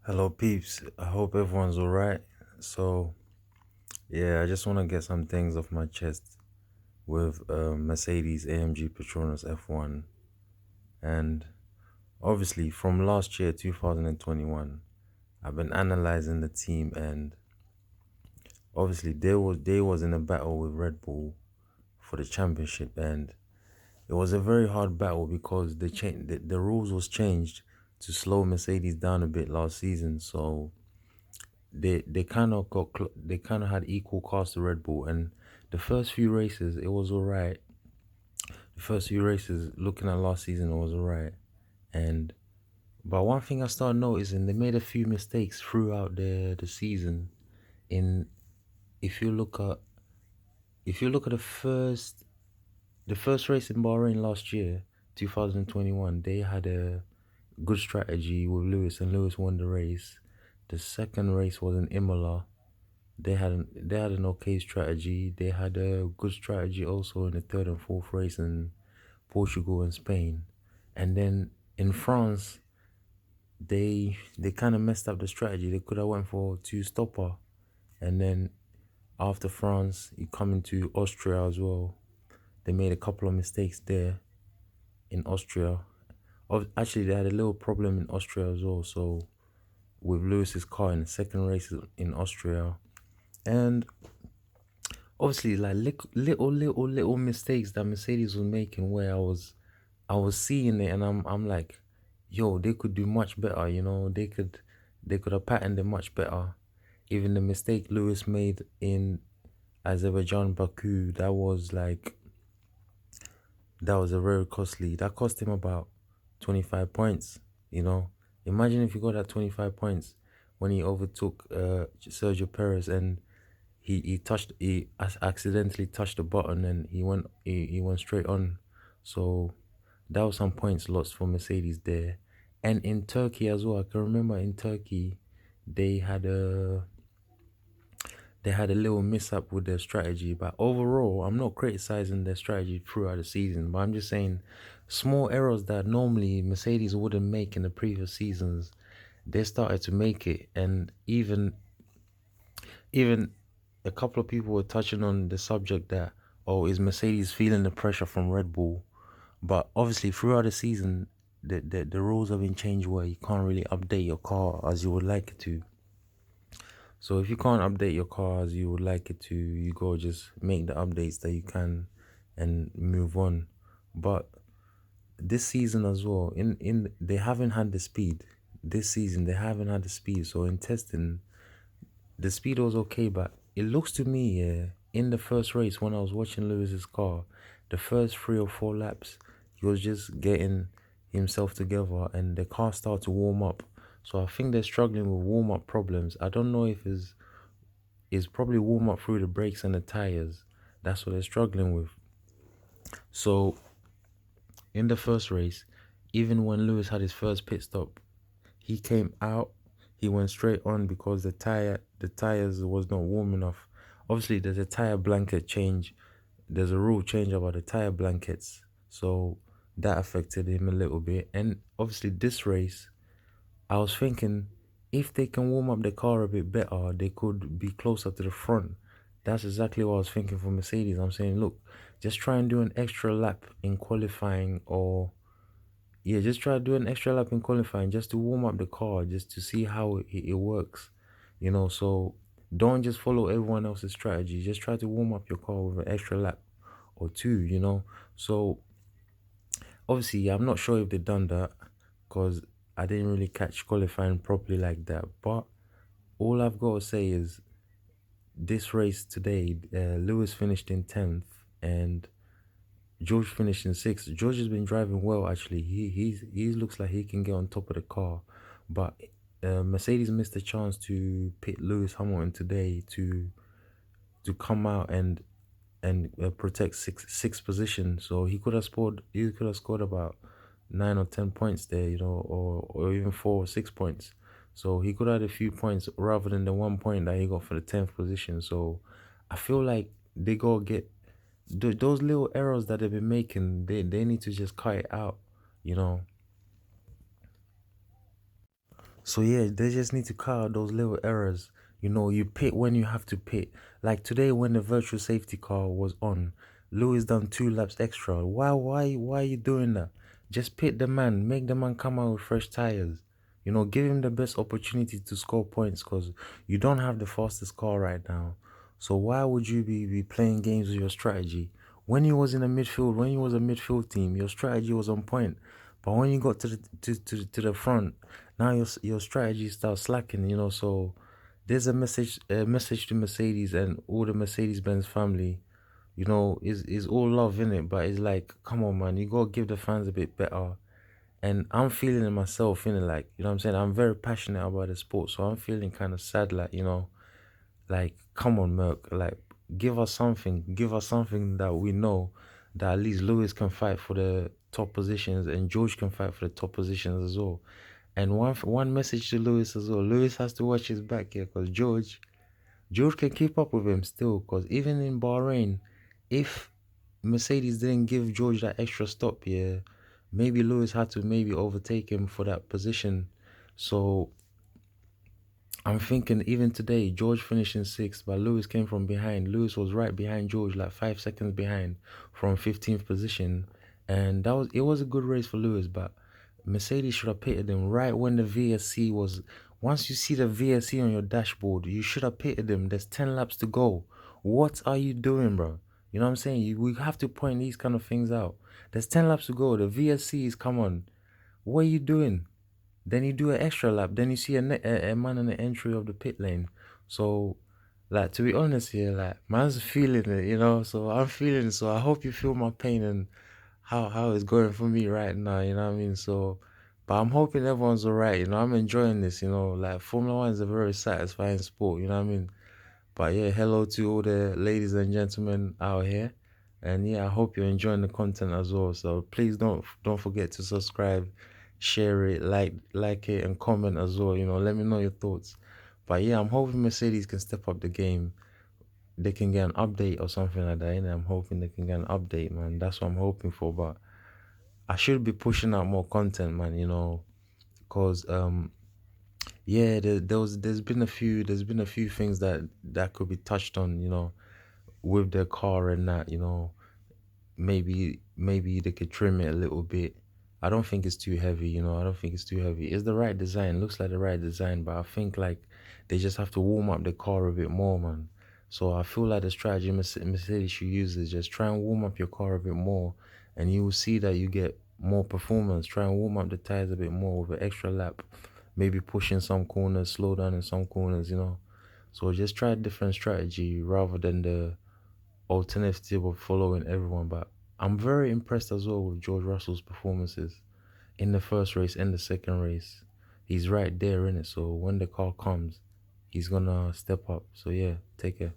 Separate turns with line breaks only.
Hello, peeps. I hope everyone's all right. So, yeah, I just want to get some things off my chest with Mercedes AMG Petronas F1. And obviously, from last year, 2021, I've been analyzing the team, and obviously, they was in a battle with Red Bull for the championship, and it was a very hard battle because the rules was changed to slow Mercedes down a bit last season. So they they kind of had equal cars to Red Bull, and the first few races it was all right. The first few races, looking at last season, it was all right. And but one thing I started noticing, they made a few mistakes throughout the season. In if you look at the first race in Bahrain last year, 2021, they had a good strategy with Lewis, and Lewis won the race. The second race was in Imola. They had an okay strategy. They had a good strategy also in the third and fourth race in Portugal and Spain. And then in France, they kind of messed up the strategy. They could have went for two stopper. And then after France, you come into Austria as well. They made a couple of mistakes there in Austria. Actually, they had a little problem in Austria as well. So with Lewis's car in the second race in Austria. And obviously like little mistakes that Mercedes was making where I was seeing it, and I'm like, yo, they could do much better, they could have patterned it much better. Even the mistake Lewis made in Azerbaijan Baku, that was a very costly, that cost him about 25 points, you know. Imagine if he got that 25 points when he overtook Sergio Perez, and he accidentally touched the button, and he went straight on. So that was some points lost for Mercedes there. And in Turkey as well, I can remember in Turkey they had a they had a little mishap with their strategy. But overall, I'm not criticizing their strategy throughout the season, but I'm just saying small errors that normally Mercedes wouldn't make in the previous seasons, they started to make it. And even a couple of people were touching on the subject that, oh, is Mercedes feeling the pressure from Red Bull? But obviously, throughout the season, the rules have been changed where you can't really update your car as you would like it to. So if you can't update your car as you would like it to, you go just make the updates that you can and move on. But this season as well, in they haven't had the speed. This season they haven't had the speed. So in testing, the speed was okay, but it looks to me, yeah, in the first race when I was watching Lewis's car, the first 3 or 4 laps, he was just getting himself together, and the car started to warm up. So I think they're struggling with warm up problems. I don't know if it's probably warm up through the brakes and the tires. That's what they're struggling with. So in the first race, even when Lewis had his first pit stop, he came out, he went straight on because the tires was not warm enough. Obviously, there's a tire blanket change. There's a rule change about the tire blankets, so that affected him a little bit. And obviously, this race, I was thinking if they can warm up the car a bit better, they could be closer to the front. That's exactly what I was thinking for Mercedes. I'm saying, look, just try and do an extra lap in qualifying, or yeah, just try to do an extra lap in qualifying just to warm up the car, just to see how it works, So don't just follow everyone else's strategy. Just try to warm up your car with an extra lap or two. So obviously, I'm not sure if they've done that because I didn't really catch qualifying properly like that. But all I've got to say is this race today, Lewis finished in 10th and George finished in sixth. George has been driving well actually. He looks like he can get on top of the car, but Mercedes missed a chance to pit Lewis Hamilton today to come out and protect sixth position. So he could have scored about 9 or 10 points there, or even 4 or 6 points. So he could have had a few points rather than the 1 point that he got for the 10th position. So I feel like they gotta get those little errors that they've been making. They need to just cut it out, you know. So yeah, they just need to cut out those little errors. You pit when you have to pit. Like today when the virtual safety car was on, Lewis done 2 laps extra. Why are you doing that? Just pit the man, make the man come out with fresh tires. Give him the best opportunity to score points because you don't have the fastest car right now. So why would you be playing games with your strategy? When you was in the midfield, when you was a midfield team, your strategy was on point. But when you got to the front, now your strategy starts slacking. So there's a message to Mercedes and all the Mercedes Benz family. Is all love in it, but it's like, come on, man, you gotta give the fans a bit better. And I'm feeling it myself, feeling like, what I'm saying, I'm very passionate about the sport, so I'm feeling kind of sad, like, come on, Merc, like, give us something that we know that at least Lewis can fight for the top positions and George can fight for the top positions as well. And one message to Lewis as well. Lewis has to watch his back here because George can keep up with him still. Because even in Bahrain, if Mercedes didn't give George that extra stop here, maybe Lewis had to maybe overtake him for that position. So I'm thinking even today, George finished in sixth, but Lewis came from behind. Lewis was right behind George, like 5 seconds behind from 15th position. And it was a good race for Lewis, but Mercedes should have pitted him right when the VSC was. Once you see the VSC on your dashboard, you should have pitted him. There's 10 laps to go. What are you doing, bro? You know what I'm saying? We have to point these kind of things out. There's 10 laps to go. The VSC is, come on. What are you doing? Then you do an extra lap. Then you see a man in the entry of the pit lane. So, like, to be honest here, like, man's feeling it. So I'm feeling it. So I hope you feel my pain and how it's going for me right now. You know what I mean? So, but I'm hoping everyone's alright. I'm enjoying this. Like, Formula One is a very satisfying sport. You know what I mean? But yeah, hello to all the ladies and gentlemen out here. And yeah, I hope you're enjoying the content as well. So please don't forget to subscribe, share it, like it, and comment as well. Let me know your thoughts. But yeah, I'm hoping Mercedes can step up the game. They can get an update or something like that. And I'm hoping they can get an update, man. That's what I'm hoping for. But I should be pushing out more content, man. Cause yeah, there's been a few things that could be touched on. With their car and that. Maybe they could trim it a little bit. I don't think it's too heavy. I don't think it's too heavy. It's the right design. Looks like the right design, but I think like they just have to warm up the car a bit more, man. So I feel like the strategy Mercedes should use is just try and warm up your car a bit more, and you will see that you get more performance. Try and warm up the tires a bit more with an extra lap, maybe push in some corners, slow down in some corners. So just try a different strategy rather than the alternative of following everyone. But I'm very impressed as well with George Russell's performances in the first race and the second race. He's right there in it. So when the car comes, he's gonna step up. So yeah, take care.